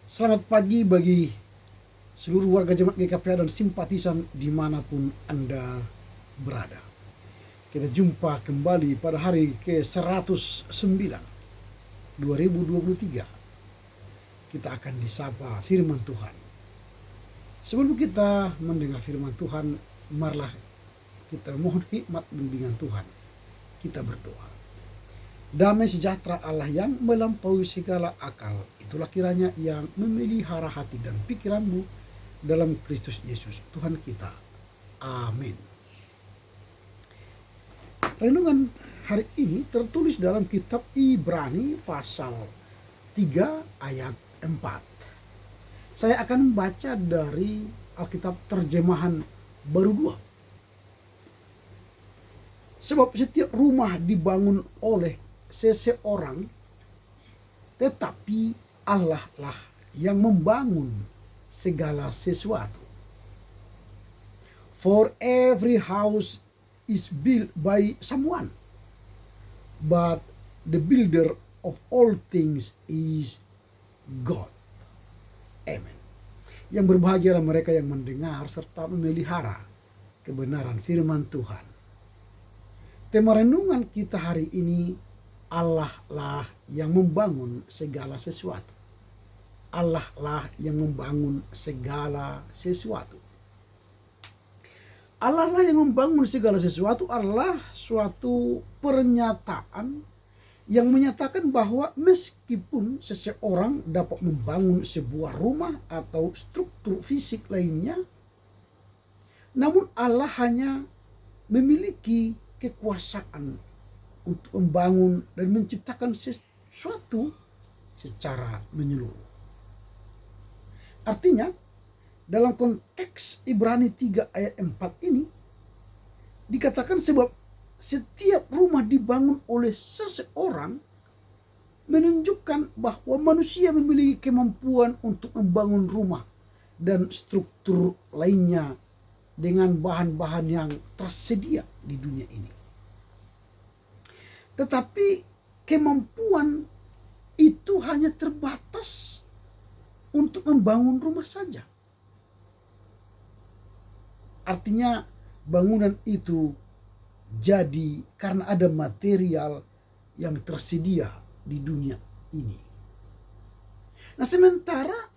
Selamat pagi bagi seluruh warga Jemaat GKPA dan simpatisan dimanapun Anda berada. Kita jumpa kembali pada hari ke-109 2023. Kita akan disapa firman Tuhan. Sebelum kita mendengar firman Tuhan, marilah kita mohon hikmat bimbingan Tuhan. Kita berdoa. Damai sejahtera Allah yang melampaui segala akal, itulah kiranya yang memelihara hati dan pikiranmu dalam Kristus Yesus Tuhan kita. Amin. Renungan hari ini tertulis dalam kitab Ibrani pasal 3 ayat 4. Saya akan membaca dari Alkitab terjemahan baru 2. Sebab setiap rumah dibangun oleh seseorang, tetapi Allah lah yang membangun segala sesuatu. For every house is built by someone, but the builder of all things is God. Amen. Yang berbahagialah mereka yang mendengar serta memelihara kebenaran firman Tuhan. Tema renungan kita hari ini, Allah lah yang membangun segala sesuatu. Allah lah yang membangun segala sesuatu. Allah lah yang membangun segala sesuatu adalah suatu pernyataan yang menyatakan bahwa meskipun seseorang dapat membangun sebuah rumah atau struktur fisik lainnya, namun Allah hanya memiliki kekuasaan untuk membangun dan menciptakan sesuatu secara menyeluruh. Artinya, dalam konteks Ibrani 3 ayat 4 ini, dikatakan sebab setiap rumah dibangun oleh seseorang menunjukkan bahwa manusia memiliki kemampuan untuk membangun rumah dan struktur lainnya dengan bahan-bahan yang tersedia di dunia ini. Tetapi kemampuan itu hanya terbatas untuk membangun rumah saja. Artinya bangunan itu jadi karena ada material yang tersedia di dunia ini. Nah, sementara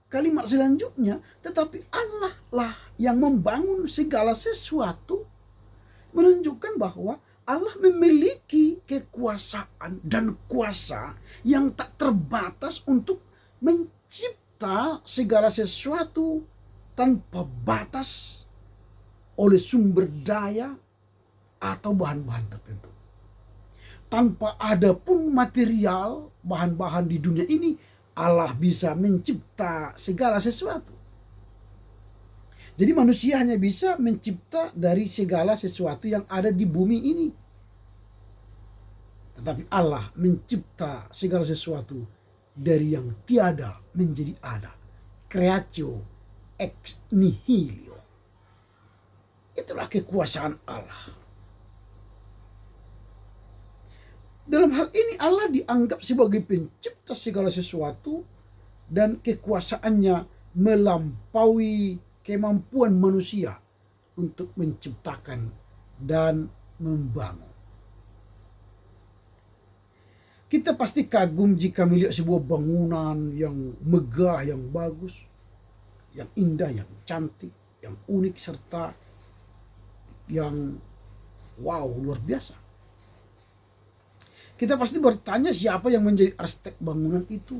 kalimat selanjutnya, tetapi Allah lah yang membangun segala sesuatu, menunjukkan bahwa Allah memiliki kekuasaan dan kuasa yang tak terbatas untuk mencipta segala sesuatu tanpa batas oleh sumber daya atau bahan-bahan tertentu. Tanpa ada pun material, bahan-bahan di dunia ini, Allah bisa mencipta segala sesuatu. Jadi manusia hanya bisa mencipta dari segala sesuatu yang ada di bumi ini. Tetapi Allah mencipta segala sesuatu dari yang tiada menjadi ada. Creatio ex nihilo. Itulah kekuasaan Allah. Dalam hal ini Allah dianggap sebagai pencipta segala sesuatu dan kekuasaannya melampaui kemampuan manusia untuk menciptakan dan membangun. Kita pasti kagum jika melihat sebuah bangunan yang megah, yang bagus, yang indah, yang cantik, yang unik, serta yang wow, luar biasa. Kita pasti bertanya siapa yang menjadi arsitek bangunan itu.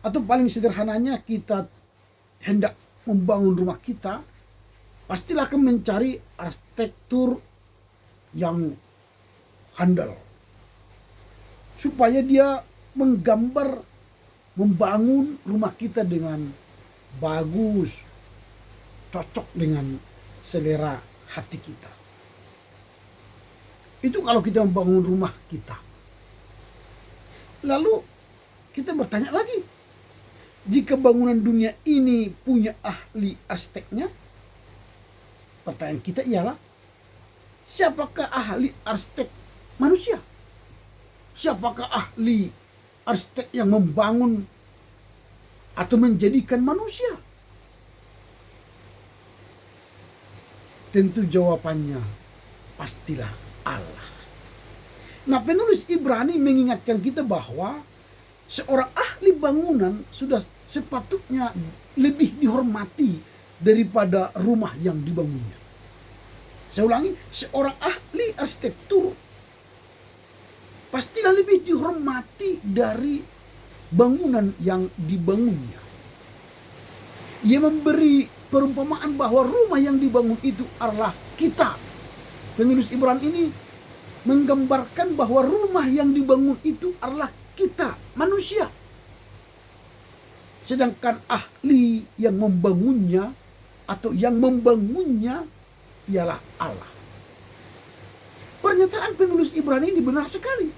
Atau paling sederhananya, kita hendak membangun rumah kita, pastilah akan mencari arsitektur yang handal, supaya dia menggambar, membangun rumah kita dengan bagus, cocok dengan selera hati kita. Itu kalau kita membangun rumah kita. Lalu kita bertanya lagi, jika bangunan dunia ini punya ahli arsiteknya, pertanyaan kita ialah, siapakah ahli arsitek manusia? Siapakah ahli arsitek yang membangun atau menjadikan manusia? Tentu jawabannya pastilah Allah. Nah, penulis Ibrani mengingatkan kita bahwa seorang ahli bangunan sudah sepatutnya lebih dihormati daripada rumah yang dibangunnya. Saya ulangi, seorang ahli arsitektur pastilah lebih dihormati dari bangunan yang dibangunnya. Ia memberi perumpamaan bahwa rumah yang dibangun itu adalah kita. Penulis Ibrani ini menggambarkan bahwa rumah yang dibangun itu adalah kita, manusia. Sedangkan ahli yang membangunnya atau yang membangunnya ialah Allah. Pernyataan penulis Ibrani ini benar sekali.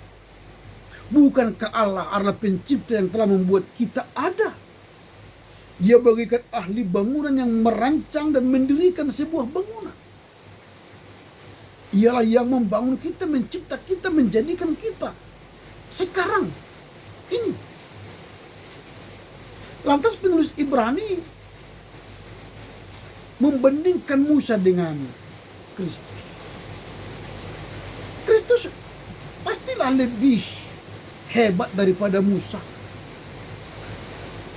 Bukankah Allah adalah pencipta yang telah membuat kita ada? Ia bagaikan ahli bangunan yang merancang dan mendirikan sebuah bangunan. Ialah yang membangun kita, mencipta kita, menjadikan kita sekarang ini. Lantas penulis Ibrani membandingkan Musa dengan Kristus. Kristus pastilah lebih hebat daripada Musa.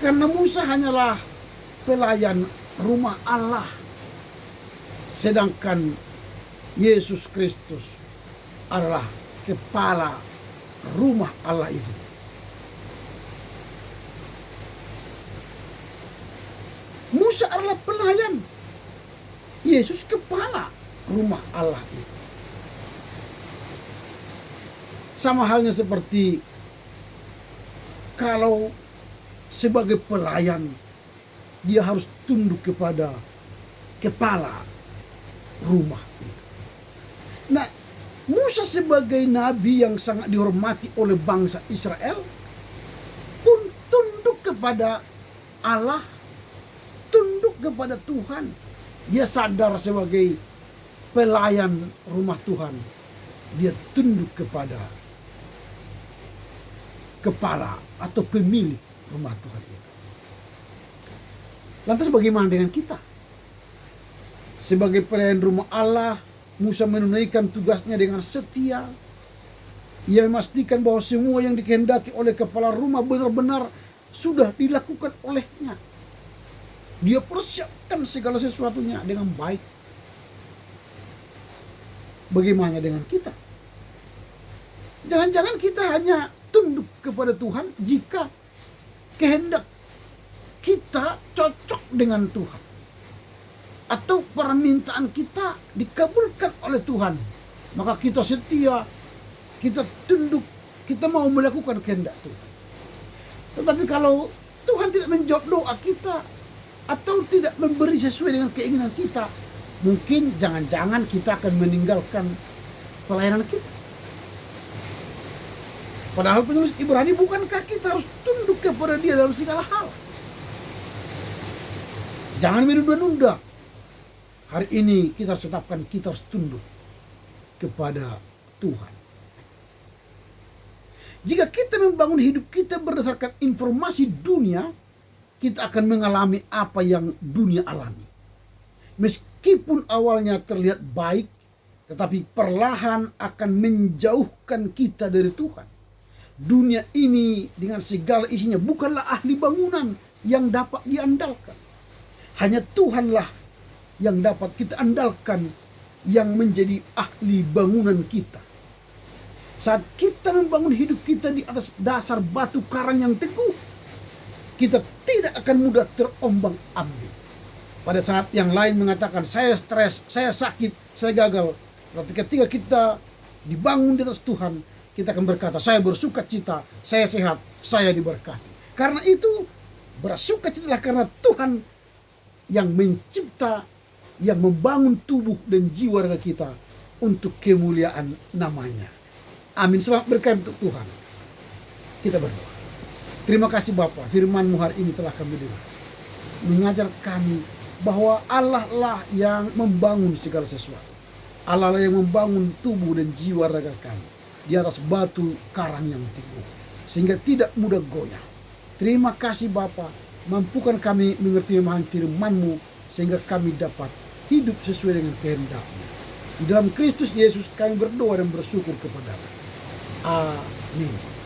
Karena Musa hanyalah pelayan rumah Allah. Sedangkan Yesus Kristus adalah kepala rumah Allah itu. Musa adalah pelayan, Yesus kepala rumah Allah itu. Sama halnya seperti kalau sebagai pelayan dia harus tunduk kepada kepala rumah itu. Nah, Musa sebagai nabi yang sangat dihormati oleh bangsa Israel pun tunduk kepada Allah, tunduk kepada Tuhan. Dia sadar sebagai pelayan rumah Tuhan, dia tunduk kepada kepala atau pemilik rumah Tuhan itu. Lantas bagaimana dengan kita? Sebagai pelayan rumah Allah, Musa menunaikan tugasnya dengan setia. Ia memastikan bahwa semua yang dikehendaki oleh kepala rumah benar-benar sudah dilakukan olehnya. Dia persiapkan segala sesuatunya dengan baik. Bagaimana dengan kita? Jangan-jangan kita hanya tunduk kepada Tuhan jika kehendak kita cocok dengan Tuhan, atau permintaan kita dikabulkan oleh Tuhan, maka kita setia, kita tunduk, kita mau melakukan kehendak Tuhan. Tetapi kalau Tuhan tidak menjawab doa kita atau tidak memberi sesuai dengan keinginan kita, mungkin jangan-jangan kita akan meninggalkan pelayanan kita. Padahal penulis Ibrani, bukankah kita harus tunduk kepada Dia dalam segala hal? Jangan menunda-nunda. Hari ini kita harus tetapkan, kita harus tunduk kepada Tuhan. Jika kita membangun hidup kita berdasarkan informasi dunia, kita akan mengalami apa yang dunia alami. Meskipun awalnya terlihat baik, tetapi perlahan akan menjauhkan kita dari Tuhan. Dunia ini dengan segala isinya bukanlah ahli bangunan yang dapat diandalkan. Hanya Tuhanlah yang dapat kita andalkan, yang menjadi ahli bangunan kita. Saat kita membangun hidup kita di atas dasar batu karang yang teguh, kita tidak akan mudah terombang-ambing. Pada saat yang lain mengatakan, saya stres, saya sakit, saya gagal. Tapi ketika kita dibangun di atas Tuhan, kita akan berkata, saya bersuka cita, saya sehat, saya diberkati. Karena itu, bersuka citalah karena Tuhan yang mencipta, yang membangun tubuh dan jiwa raga kita untuk kemuliaan namanya. Amin. Selamat berkah untuk Tuhan. Kita berdoa. Terima kasih Bapa, firman-Mu hari ini telah kami dengar, mengajar kami bahwa Allah lah yang membangun segala sesuatu. Allah lah yang membangun tubuh dan jiwa raga kami di atas batu karang yang teguh, sehingga tidak mudah goyah. Terima kasih Bapa, mampukan kami mengerti memahami firman-Mu sehingga kami dapat hidup sesuai dengan kehendak-Mu. Di dalam Kristus Yesus kami berdoa dan bersyukur kepada-Mu. Amin.